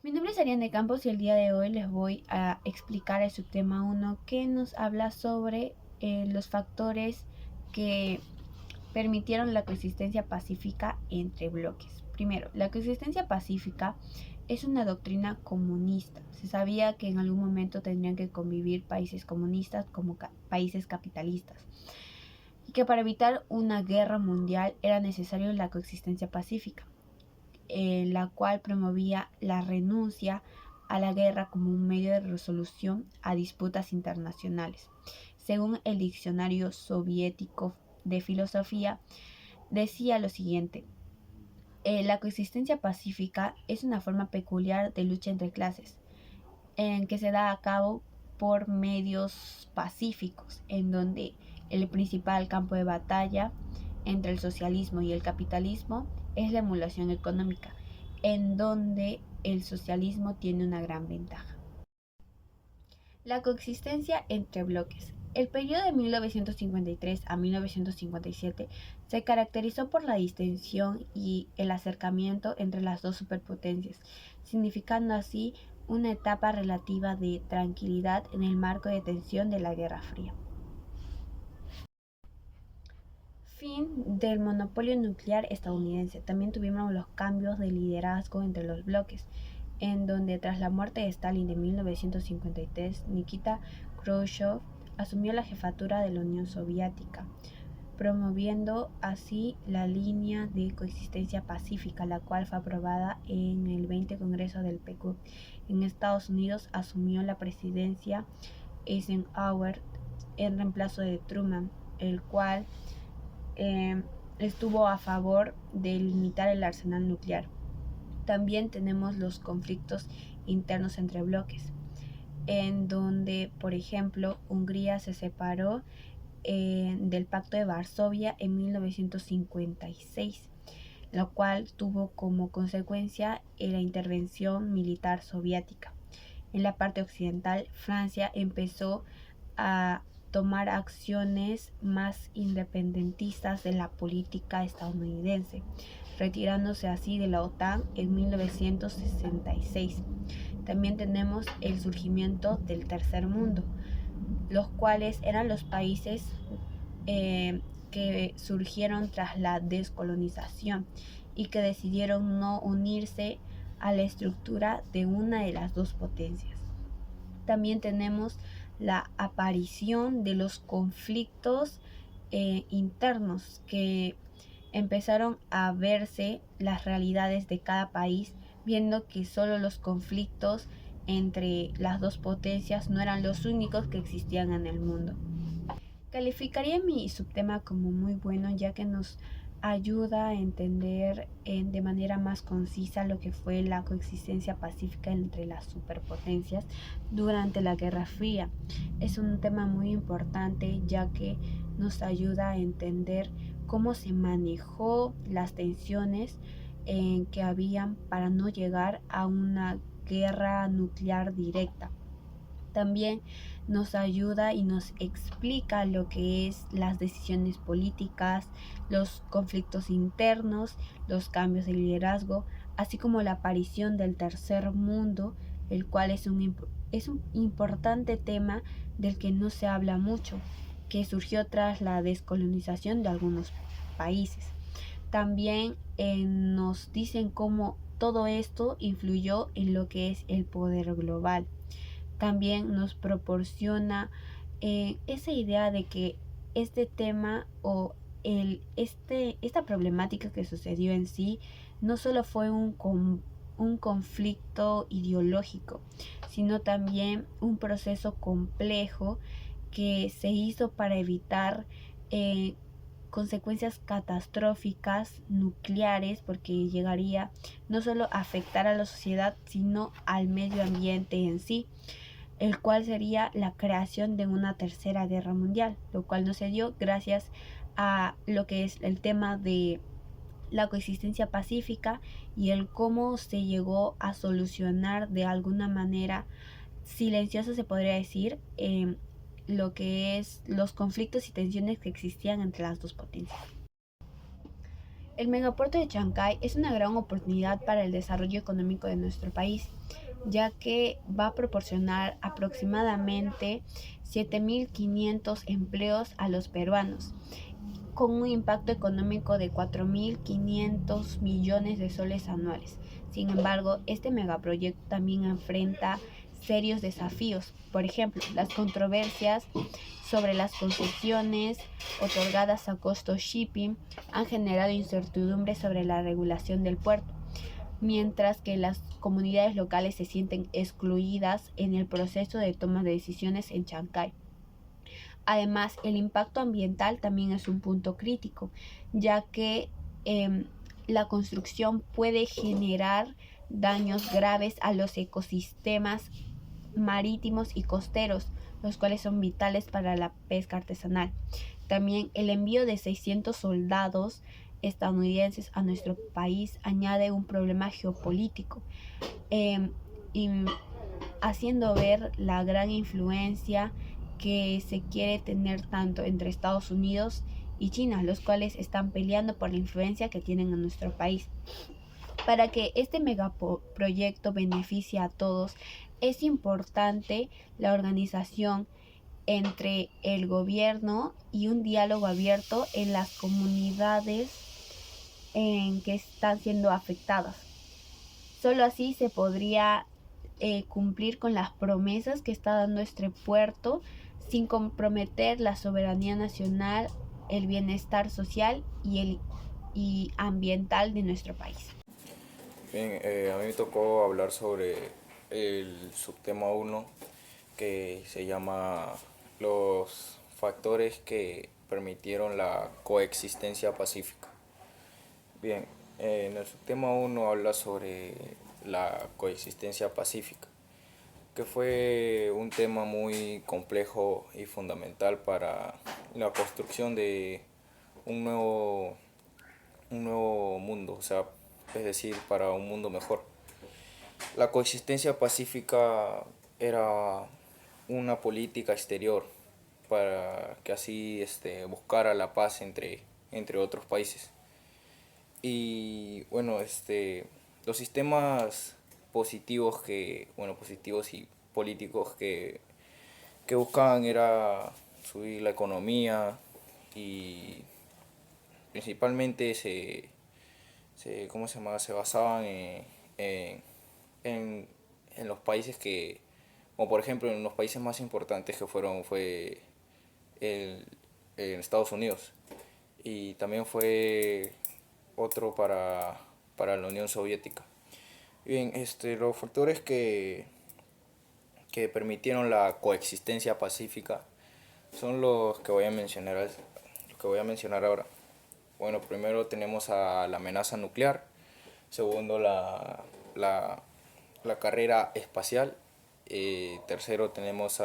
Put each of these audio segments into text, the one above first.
Mi nombre es Ariane Campos y el día de hoy les voy a explicar el subtema 1 que nos habla sobre los factores que permitieron la coexistencia pacífica entre bloques. Primero, la coexistencia pacífica es una doctrina comunista. Se sabía que en algún momento tendrían que convivir países comunistas como países capitalistas y que para evitar una guerra mundial era necesario la coexistencia pacífica, la cual promovía la renuncia a la guerra como un medio de resolución a disputas internacionales. Según el diccionario soviético de filosofía, decía lo siguiente: la coexistencia pacífica es una forma peculiar de lucha entre clases, en que se da a cabo por medios pacíficos, en donde el principal campo de batalla entre el socialismo y el capitalismo es la emulación económica, en donde el socialismo tiene una gran ventaja. La coexistencia entre bloques. El periodo de 1953 a 1957 se caracterizó por la distensión y el acercamiento entre las dos superpotencias, significando así una etapa relativa de tranquilidad en el marco de tensión de la Guerra Fría. Fin del monopolio nuclear estadounidense. También tuvimos los cambios de liderazgo entre los bloques, en donde tras la muerte de Stalin de 1953, Nikita Khrushchev asumió la jefatura de la Unión Soviética, promoviendo así la línea de coexistencia pacífica, la cual fue aprobada en el 20 Congreso del PQ. En Estados Unidos asumió la presidencia Eisenhower en reemplazo de Truman, el cual eh, estuvo a favor de limitar el arsenal nuclear. También tenemos los conflictos internos entre bloques, en donde, por ejemplo, Hungría se separó del Pacto de Varsovia en 1956, lo cual tuvo como consecuencia la intervención militar soviética. En la parte occidental, Francia empezó a tomar acciones más independentistas de la política estadounidense, retirándose así de la OTAN en 1966. También tenemos el surgimiento del tercer mundo, los cuales eran los países que surgieron tras la descolonización y que decidieron no unirse a la estructura de una de las dos potencias. También tenemos la aparición de los conflictos internos, que empezaron a verse las realidades de cada país, viendo que solo los conflictos entre las dos potencias no eran los únicos que existían en el mundo. Calificaría mi subtema como muy bueno, ya que nos ayuda a entender de manera más concisa lo que fue la coexistencia pacífica entre las superpotencias durante la Guerra Fría. Es un tema muy importante, ya que nos ayuda a entender cómo se manejó las tensiones que habían para no llegar a una guerra nuclear directa. También nos ayuda y nos explica lo que es las decisiones políticas, los conflictos internos, los cambios de liderazgo, así como la aparición del tercer mundo, el cual es un importante tema del que no se habla mucho, que surgió tras la descolonización de algunos países. También nos dicen cómo todo esto influyó en lo que es el poder global. También nos proporciona esa idea de que este tema o esta problemática que sucedió en sí no solo fue un conflicto ideológico, sino también un proceso complejo que se hizo para evitar consecuencias catastróficas nucleares, porque llegaría no solo a afectar a la sociedad, sino al medio ambiente en sí, el cual sería la creación de una tercera guerra mundial, lo cual no se dio gracias a lo que es el tema de la coexistencia pacífica y el cómo se llegó a solucionar de alguna manera silenciosa, se podría decir, lo que es los conflictos y tensiones que existían entre las dos potencias. El megapuerto de Chancay es una gran oportunidad para el desarrollo económico de nuestro país, ya que va a proporcionar aproximadamente 7.500 empleos a los peruanos, con un impacto económico de 4.500 millones de soles anuales. Sin embargo, este megaproyecto también enfrenta serios desafíos, por ejemplo, las controversias sobre las concesiones otorgadas a costo shipping han generado incertidumbre sobre la regulación del puerto, mientras que las comunidades locales se sienten excluidas en el proceso de toma de decisiones en Chancay. Además, el impacto ambiental también es un punto crítico, ya que la construcción puede generar daños graves a los ecosistemas marítimos y costeros, los cuales son vitales para la pesca artesanal. También el envío de 600 soldados estadounidenses a nuestro país añade un problema geopolítico, eh, y haciendo ver la gran influencia que se quiere tener tanto entre Estados Unidos y China, los cuales están peleando por la influencia que tienen en nuestro país. Para que este megaproyecto beneficie a todos, es importante la organización entre el gobierno y un diálogo abierto en las comunidades en que están siendo afectadas. Solo así se podría cumplir con las promesas que está dando este puerto sin comprometer la soberanía nacional, el bienestar social y ambiental de nuestro país. Bien, a mí me tocó hablar sobre el subtema 1 que se llama los factores que permitieron la coexistencia pacífica. Bien, en el subtema 1 habla sobre la coexistencia pacífica, que fue un tema muy complejo y fundamental para la construcción de un nuevo, un nuevo mundo, o sea, es decir, para un mundo mejor. La coexistencia pacífica era una política exterior para que así buscara la paz entre otros países. Y bueno, los sistemas positivos positivos y políticos que buscaban era subir la economía y principalmente ¿cómo se llama? Se basaban en, en, en los países como por ejemplo en los países más importantes que fue el, en Estados Unidos y también fue otro para la Unión Soviética. Bien, los factores que permitieron la coexistencia pacífica son los que voy a mencionar ahora. Bueno, primero tenemos a la amenaza nuclear, segundo la carrera espacial, tercero tenemos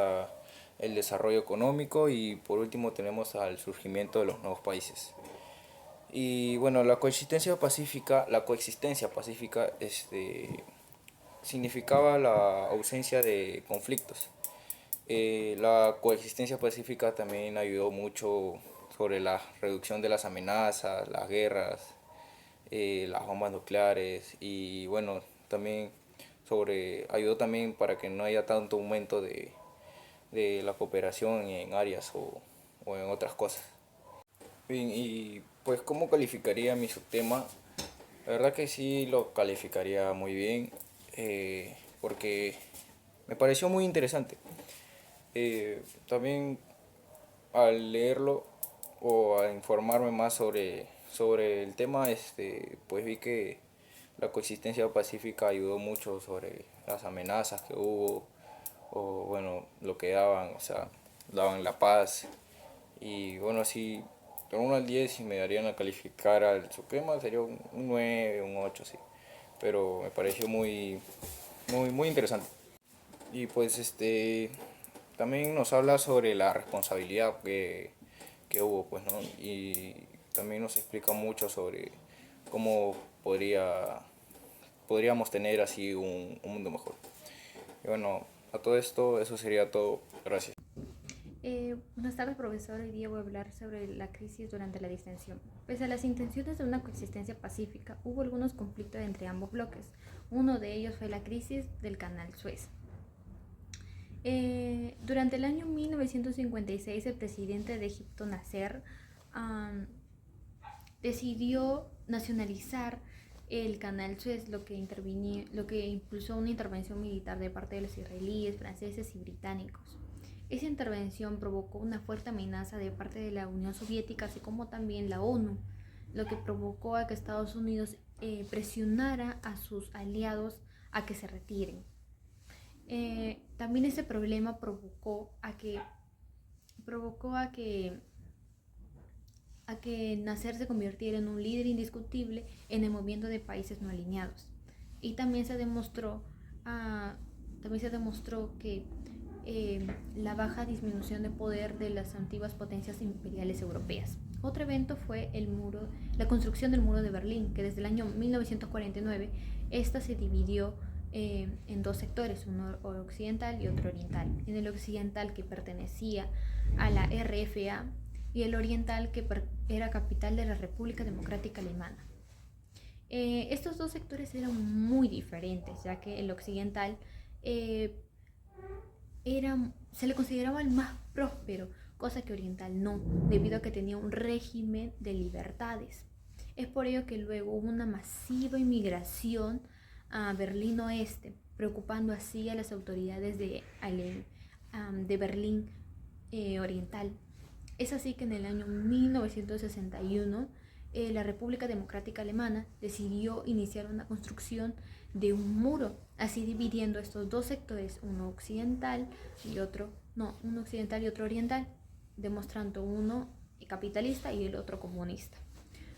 el desarrollo económico y por último tenemos al surgimiento de los nuevos países. Y bueno, la coexistencia pacífica significaba la ausencia de conflictos. La coexistencia pacífica también ayudó mucho sobre la reducción de las amenazas, las guerras, las bombas nucleares y bueno, también ayudó también para que no haya tanto aumento de la cooperación en áreas o en otras cosas. Bien, y pues ¿cómo calificaría mi subtema? La verdad que sí lo calificaría muy bien, porque me pareció muy interesante. También al leerlo o a informarme más sobre el tema, pues vi que la coexistencia pacífica ayudó mucho sobre las amenazas que hubo, o bueno, lo que daban, o sea, daban la paz. Y bueno, así, de 1 al 10 si me darían a calificar al subtema sería un 9 un 8 sí. Pero me pareció muy interesante. Y pues también nos habla sobre la responsabilidad que hubo, pues, ¿no? Y también nos explica mucho sobre cómo podríamos tener así un mundo mejor. Y bueno, a todo esto, eso sería todo. Gracias. Buenas tardes, profesor. Hoy día voy a hablar sobre la crisis durante la distensión. Pese a las intenciones de una coexistencia pacífica, hubo algunos conflictos entre ambos bloques. Uno de ellos fue la crisis del Canal Suez. Durante el año 1956, el presidente de Egipto, Nasser, decidió nacionalizar el Canal Suez, lo que impulsó una intervención militar de parte de los israelíes, franceses y británicos. Esa intervención provocó una fuerte amenaza de parte de la Unión Soviética, así como también la ONU, lo que provocó a que Estados Unidos presionara a sus aliados a que se retiren. También ese problema provocó a que Nasser se convirtiera en un líder indiscutible en el movimiento de países no alineados. Y también se demostró que la baja disminución de poder de las antiguas potencias imperiales europeas. Otro evento fue la construcción del muro de Berlín, que desde el año 1949 esta se dividió en dos sectores, uno occidental y otro oriental. En el occidental, que pertenecía a la RFA, y el oriental, que era capital de la República Democrática Alemana. Estos dos sectores eran muy diferentes, ya que el occidental se le consideraba el más próspero, cosa que oriental no, debido a que tenía un régimen de libertades. Es por ello que luego hubo una masiva inmigración a Berlín Oeste, preocupando así a las autoridades de Berlín Oriental. Es así que en el año 1961 la República Democrática Alemana decidió iniciar una construcción de un muro, así dividiendo estos dos sectores, uno occidental y otro oriental, demostrando uno capitalista y el otro comunista.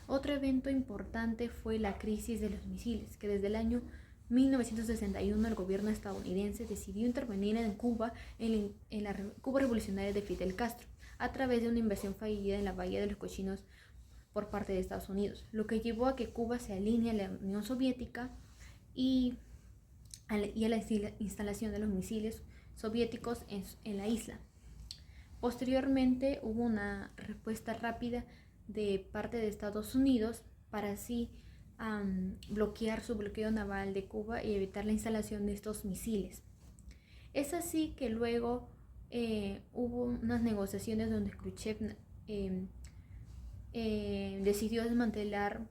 Otro evento importante fue la crisis de los misiles, que desde el año 1961 el gobierno estadounidense decidió intervenir en Cuba, en la Cuba revolucionaria de Fidel Castro, a través de una invasión fallida en la Bahía de los Cochinos por parte de Estados Unidos, lo que llevó a que Cuba se alinee a la Unión Soviética y a la instalación de los misiles soviéticos en la isla. Posteriormente hubo una respuesta rápida de parte de Estados Unidos para así bloquear su bloqueo naval de Cuba y evitar la instalación de estos misiles. Es así que luego hubo unas negociaciones donde Khrushchev decidió desmantelar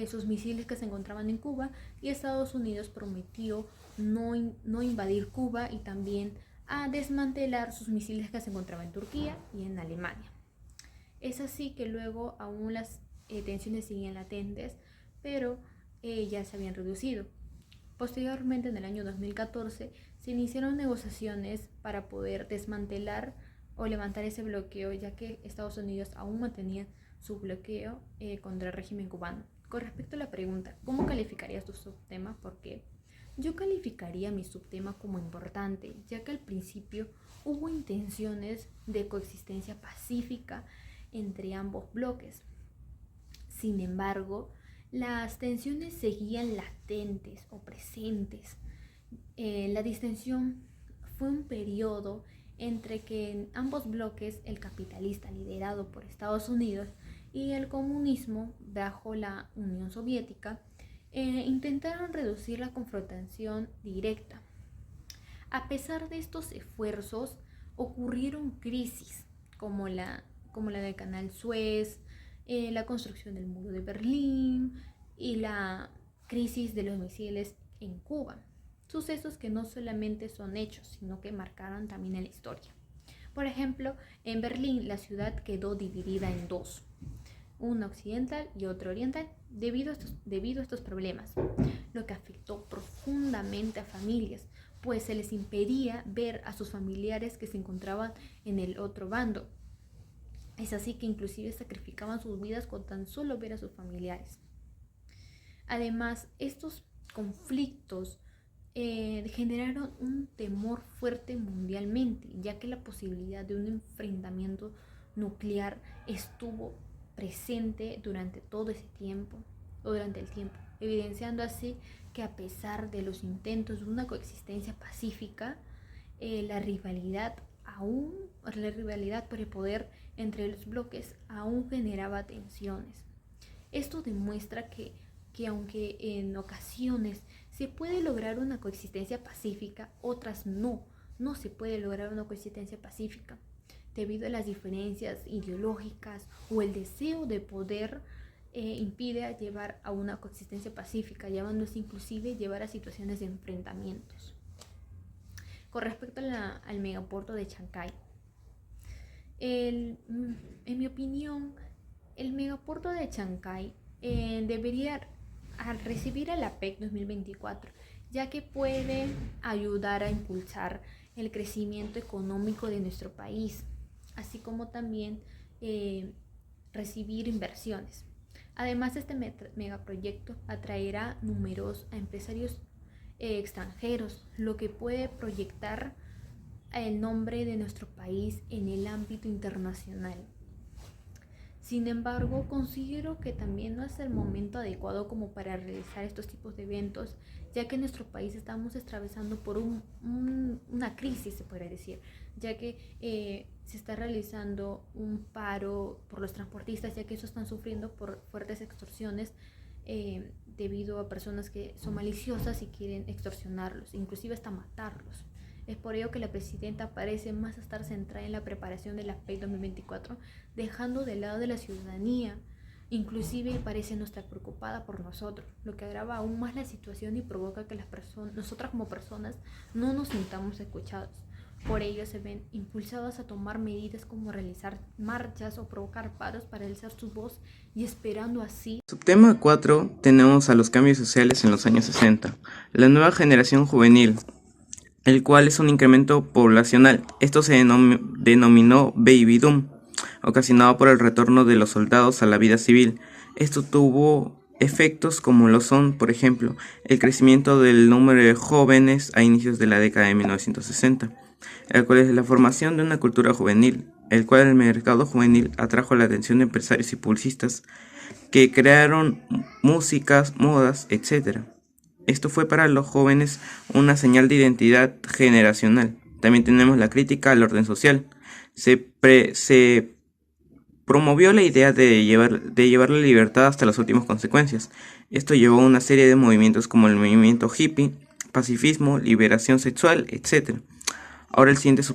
sus misiles que se encontraban en Cuba, y Estados Unidos prometió no invadir Cuba y también a desmantelar sus misiles que se encontraban en Turquía y en Alemania. Es así que luego aún las tensiones siguen latentes, pero ya se habían reducido. Posteriormente, en el año 2014, se iniciaron negociaciones para poder desmantelar o levantar ese bloqueo, ya que Estados Unidos aún mantenía su bloqueo contra el régimen cubano. Con respecto a la pregunta, ¿cómo calificarías tu subtema? ¿Por qué? Yo calificaría mi subtema como importante, ya que al principio hubo intenciones de coexistencia pacífica entre ambos bloques. Sin embargo, las tensiones seguían latentes o presentes. La distensión fue un periodo entre que en ambos bloques, el capitalista liderado por Estados Unidos y el comunismo bajo la Unión Soviética, intentaron reducir la confrontación directa. A pesar de estos esfuerzos, ocurrieron crisis como la del Canal Suez, la construcción del muro de Berlín y la crisis de los misiles en Cuba. Sucesos que no solamente son hechos, sino que marcaron también en la historia. Por ejemplo, en Berlín la ciudad quedó dividida en dos, una occidental y otra oriental, debido a estos problemas, lo que afectó profundamente a familias, pues se les impedía ver a sus familiares que se encontraban en el otro bando. Es así que inclusive sacrificaban sus vidas con tan solo ver a sus familiares. Además, estos conflictos generaron un temor fuerte mundialmente, ya que la posibilidad de un enfrentamiento nuclear estuvo presente durante el tiempo, evidenciando así que a pesar de los intentos de una coexistencia pacífica, la rivalidad aún la rivalidad por el poder entre los bloques aún generaba tensiones. Esto demuestra que aunque en ocasiones se puede lograr una coexistencia pacífica, otras no se puede lograr una coexistencia pacífica debido a las diferencias ideológicas o el deseo de poder impide llevar a una coexistencia pacífica, llevándose inclusive llevar a situaciones de enfrentamientos. Con respecto al megapuerto de Chancay, en mi opinión, el megapuerto de Chancay debería recibir el APEC 2024, ya que puede ayudar a impulsar el crecimiento económico de nuestro país, así como también recibir inversiones. Además, este megaproyecto atraerá a empresarios extranjeros, lo que puede proyectar el nombre de nuestro país en el ámbito internacional. Sin embargo, considero que también no es el momento adecuado como para realizar estos tipos de eventos, ya que en nuestro país estamos atravesando por una crisis, se podría decir, ya que se está realizando un paro por los transportistas, ya que ellos están sufriendo por fuertes extorsiones debido a personas que son maliciosas y quieren extorsionarlos, inclusive hasta matarlos. Es por ello que la presidenta parece más estar centrada en la preparación de la PEC 2024, dejando de lado de la ciudadanía. Inclusive parece no estar preocupada por nosotros, lo que agrava aún más la situación y provoca que nosotras como personas no nos sintamos escuchados. Por ello se ven impulsadas a tomar medidas como realizar marchas o provocar paros para alzar su voz y esperando así. Subtema 4 tenemos a los cambios sociales en los años 60, la nueva generación juvenil, el cual es un incremento poblacional. Esto se denominó Baby Boom, ocasionado por el retorno de los soldados a la vida civil. Esto tuvo efectos como lo son, por ejemplo, el crecimiento del número de jóvenes a inicios de la década de 1960, el cual es la formación de una cultura juvenil, el cual el mercado juvenil atrajo la atención de empresarios y publicistas que crearon músicas, modas, etc. Esto fue para los jóvenes una señal de identidad generacional. También tenemos la crítica al orden social. Se promovió la idea de llevar la libertad hasta las últimas consecuencias. Esto llevó a una serie de movimientos como el movimiento hippie, pacifismo, liberación sexual, etc. Ahora la siguiente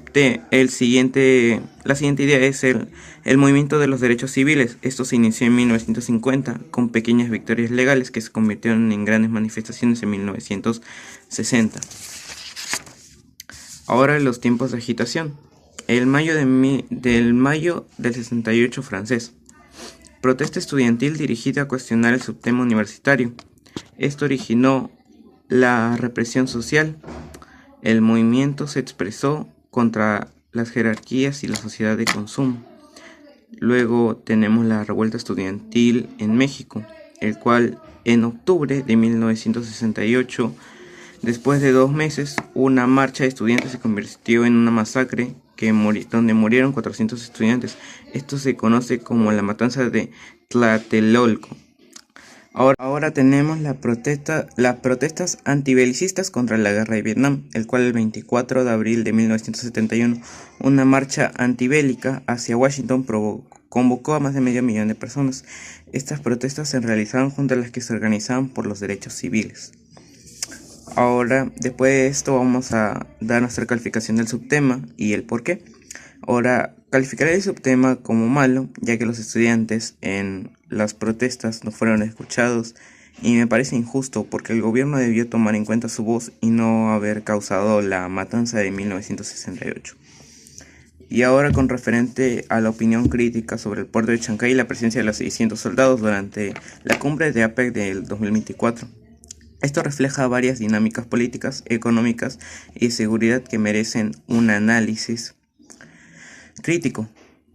idea es el movimiento de los derechos civiles. Esto se inició en 1950 con pequeñas victorias legales que se convirtieron en grandes manifestaciones en 1960. Ahora los tiempos de agitación. El mayo del 68 francés. Protesta estudiantil dirigida a cuestionar el subtema universitario. Esto originó la represión social. El movimiento se expresó contra las jerarquías y la sociedad de consumo. Luego tenemos la revuelta estudiantil en México, el cual en octubre de 1968, después de 2 meses, una marcha de estudiantes se convirtió en una masacre donde murieron 400 estudiantes. Esto se conoce como la matanza de Tlatelolco. Ahora tenemos las protestas antibelicistas contra la guerra de Vietnam, el cual el 24 de abril de 1971, una marcha antibélica hacia Washington convocó a más de 500,000 de personas. Estas protestas se realizaban junto a las que se organizaban por los derechos civiles. Ahora, después de esto, vamos a dar nuestra calificación del subtema y el por qué. Ahora, calificaré el subtema como malo, ya que los estudiantes en las protestas no fueron escuchados, y me parece injusto porque el gobierno debió tomar en cuenta su voz y no haber causado la matanza de 1968. Y ahora, con referente a la opinión crítica sobre el puerto de Chancay y la presencia de los 600 soldados durante la cumbre de APEC del 2024. Esto refleja varias dinámicas políticas, económicas y de seguridad que merecen un análisis crítico,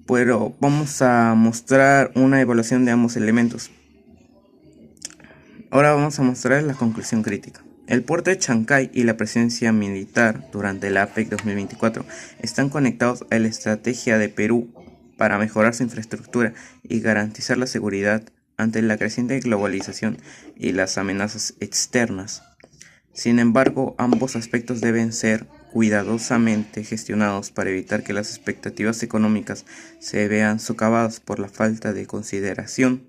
pero vamos a mostrar una evaluación de ambos elementos. Ahora vamos a mostrar la conclusión crítica. El puerto de Chancay y la presencia militar durante la APEC 2024 están conectados a la estrategia de Perú para mejorar su infraestructura y garantizar la seguridad ante la creciente globalización y las amenazas externas. Sin embargo, ambos aspectos deben ser cuidadosamente gestionados para evitar que las expectativas económicas se vean socavadas por la falta de consideración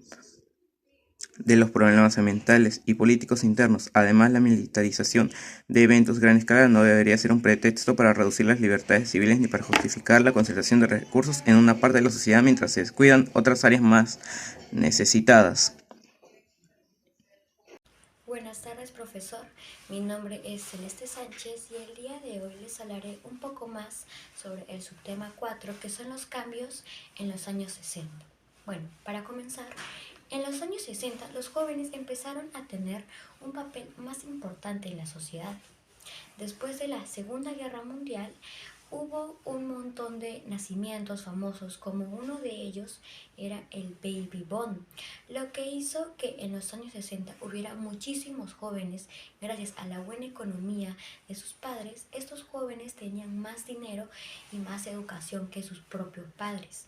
de los problemas ambientales y políticos internos. Además, la militarización de eventos de gran escala no debería ser un pretexto para reducir las libertades civiles ni para justificar la concentración de recursos en una parte de la sociedad mientras se descuidan otras áreas más necesitadas. Buenas tardes, profesor. Mi nombre es Celeste Sánchez y el día de hoy les hablaré un poco más sobre el subtema 4, que son los cambios en los años 60. Bueno, para comenzar, en los años 60 los jóvenes empezaron a tener un papel más importante en la sociedad. Después de la Segunda Guerra Mundial, hubo un montón de nacimientos famosos, como uno de ellos era el Baby Boom, lo que hizo que en los años 60 hubiera muchísimos jóvenes. Gracias a la buena economía de sus padres, estos jóvenes tenían más dinero y más educación que sus propios padres,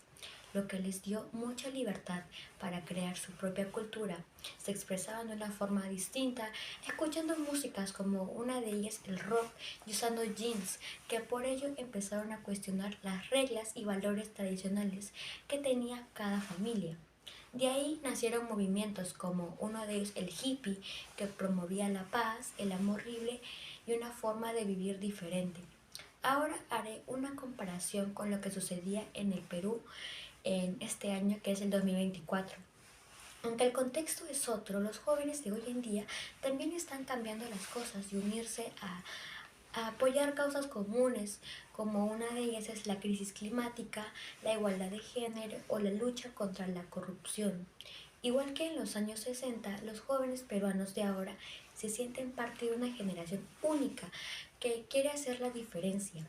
lo que les dio mucha libertad para crear su propia cultura. Se expresaban de una forma distinta, escuchando músicas como una de ellas el rock y usando jeans, que por ello empezaron a cuestionar las reglas y valores tradicionales que tenía cada familia. De ahí nacieron movimientos como uno de ellos el hippie, que promovía la paz, el amor libre y una forma de vivir diferente. Ahora haré una comparación con lo que sucedía en el Perú en este año, que es el 2024. Aunque el contexto es otro, los jóvenes de hoy en día también están cambiando las cosas y unirse a apoyar causas comunes, como una de ellas es la crisis climática, la igualdad de género o la lucha contra la corrupción. Igual que en los años 60, los jóvenes peruanos de ahora se sienten parte de una generación única que quiere hacer la diferencia.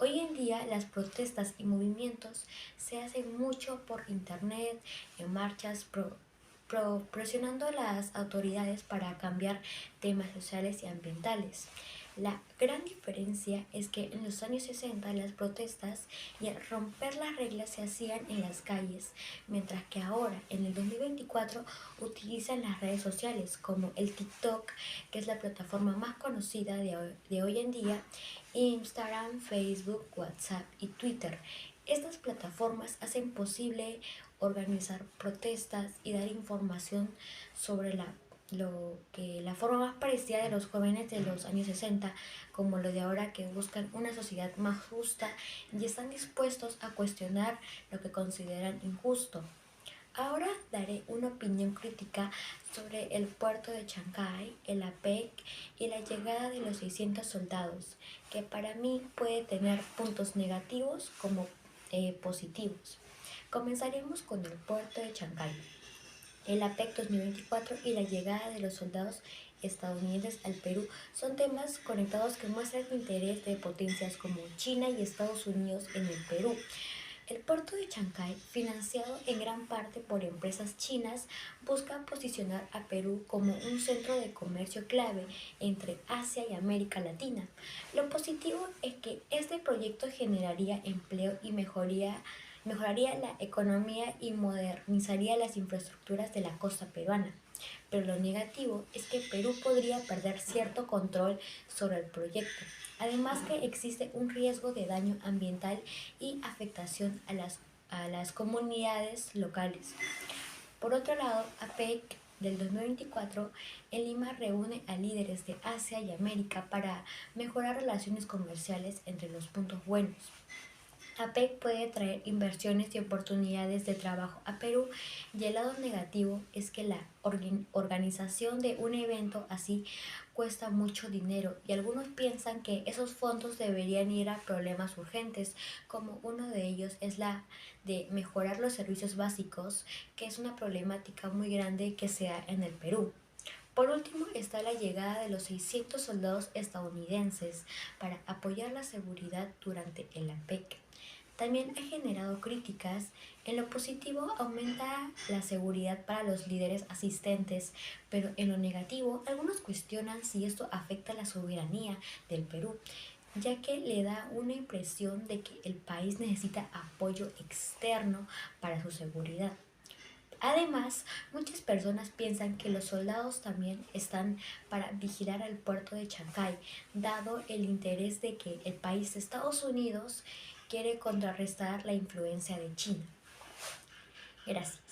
Hoy en día las protestas y movimientos se hacen mucho por internet, en marchas presionando a las autoridades para cambiar temas sociales y ambientales. La gran diferencia es que en los años 60 las protestas y el romper las reglas se hacían en las calles, mientras que ahora, en el 2024, utilizan las redes sociales como el TikTok, que es la plataforma más conocida de hoy en día, Instagram, Facebook, WhatsApp y Twitter. Estas plataformas hacen posible organizar protestas y dar información sobre la forma más parecida de los jóvenes de los años 60, como lo de ahora, que buscan una sociedad más justa y están dispuestos a cuestionar lo que consideran injusto. Ahora daré una opinión crítica sobre el puerto de Chancay, el APEC y la llegada de los 600 soldados, que para mí puede tener puntos negativos como positivos. Comenzaremos con el puerto de Chancay, el APEC 2024 y la llegada de los soldados estadounidenses al Perú son temas conectados que muestran el interés de potencias como China y Estados Unidos en el Perú. El puerto de Chancay, financiado en gran parte por empresas chinas, busca posicionar a Perú como un centro de comercio clave entre Asia y América Latina. Lo positivo es que este proyecto generaría empleo y mejoraría la economía y modernizaría las infraestructuras de la costa peruana. Pero lo negativo es que Perú podría perder cierto control sobre el proyecto. Además que existe un riesgo de daño ambiental y afectación a las comunidades locales. Por otro lado, APEC del 2024 en Lima reúne a líderes de Asia y América para mejorar relaciones comerciales entre los puntos buenos. APEC puede traer inversiones y oportunidades de trabajo a Perú, y el lado negativo es que la organización de un evento así cuesta mucho dinero, y algunos piensan que esos fondos deberían ir a problemas urgentes, como uno de ellos es la de mejorar los servicios básicos, que es una problemática muy grande que se da en el Perú. Por último está la llegada de los 600 soldados estadounidenses para apoyar la seguridad durante el APEC. También ha generado críticas. En lo positivo aumenta la seguridad para los líderes asistentes, pero en lo negativo algunos cuestionan si esto afecta la soberanía del Perú, ya que le da una impresión de que el país necesita apoyo externo para su seguridad. Además, muchas personas piensan que los soldados también están para vigilar el puerto de Chancay, dado el interés de que el país de Estados Unidos quiere contrarrestar la influencia de China. Gracias.